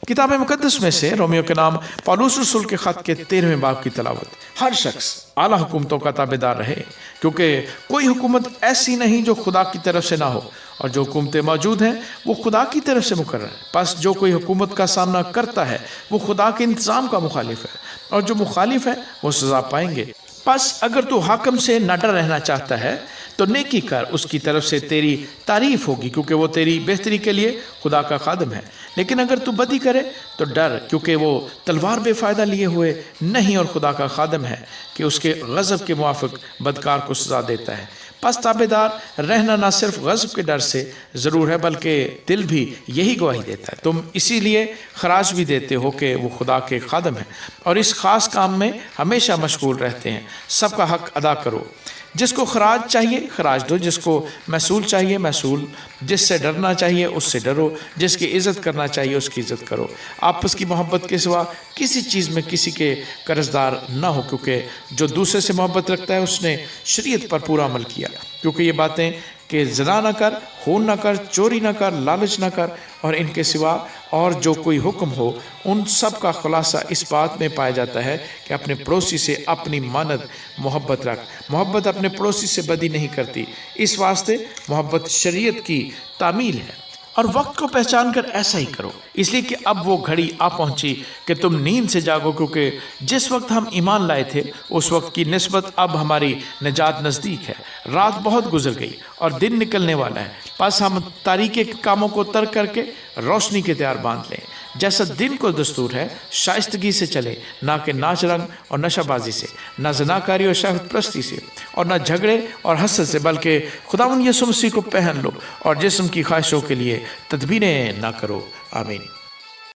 کتاب مقدس میں سے رومیو کے نام پالوس رسول کے خط کے 13ویں باب کی تلاوت۔ ہر شخص اعلیٰ حکومتوں کا تابع دار رہے، کیونکہ کوئی حکومت ایسی نہیں جو خدا کی طرف سے نہ ہو، اور جو حکومتیں موجود ہیں وہ خدا کی طرف سے مقرر ہیں۔ پس جو کوئی حکومت کا سامنا کرتا ہے وہ خدا کے انتظام کا مخالف ہے، اور جو مخالف ہے وہ سزا پائیں گے۔ پس اگر تو حاکم سے نہ ڈر رہنا چاہتا ہے تو نیکی کر، اس کی طرف سے تیری تعریف ہوگی، کیونکہ وہ تیری بہتری کے لیے خدا کا خادم ہے۔ لیکن اگر تو بدی کرے تو ڈر، کیونکہ وہ تلوار بے فائدہ لیے ہوئے نہیں، اور خدا کا خادم ہے کہ اس کے غضب کے موافق بدکار کو سزا دیتا ہے۔ پس تابع دار رہنا نہ صرف غضب کے ڈر سے ضرور ہے، بلکہ دل بھی یہی گواہی دیتا ہے۔ تم اسی لیے خراج بھی دیتے ہو کہ وہ خدا کے خادم ہیں، اور اس خاص کام میں ہمیشہ مشغول رہتے ہیں۔ سب کا حق ادا کرو، جس کو خراج چاہیے خراج دو، جس کو محصول چاہیے محصول، جس سے ڈرنا چاہیے اس سے ڈرو، جس کی عزت کرنا چاہیے اس کی عزت کرو۔ آپس کی محبت کے سوا کسی چیز میں کسی کے قرضدار نہ ہو، کیونکہ جو دوسرے سے محبت رکھتا ہے اس نے شریعت پر پورا عمل کیا۔ کیونکہ یہ باتیں کہ زنا نہ کر، خون نہ کر، چوری نہ کر، لالچ نہ کر، اور ان کے سوا اور جو کوئی حکم ہو، ان سب کا خلاصہ اس بات میں پایا جاتا ہے کہ اپنے پڑوسی سے اپنی مانند محبت رکھ۔ محبت اپنے پڑوسی سے بدی نہیں کرتی، اس واسطے محبت شریعت کی تعمیل ہے۔ اور وقت کو پہچان کر ایسا ہی کرو، اس لیے کہ اب وہ گھڑی آ پہنچی کہ تم نیند سے جاگو، کیونکہ جس وقت ہم ایمان لائے تھے اس وقت کی نسبت اب ہماری نجات نزدیک ہے۔ رات بہت گزر گئی اور دن نکلنے والا ہے، پس ہم تاریکی کے کاموں کو ترک کر کے روشنی کے تیار باندھ لیں۔ جیسا دن کو دستور ہے شائستگی سے چلے، نہ کہ ناچ رنگ اور نشہ بازی سے، نہ زناکاری اور شہوت پرستی سے، اور نہ جھگڑے اور حسد سے، بلکہ خداوند یسوع مسیح کو پہن لو اور جسم کی خواہشوں کے لیے تدبیریں نہ کرو۔ آمین۔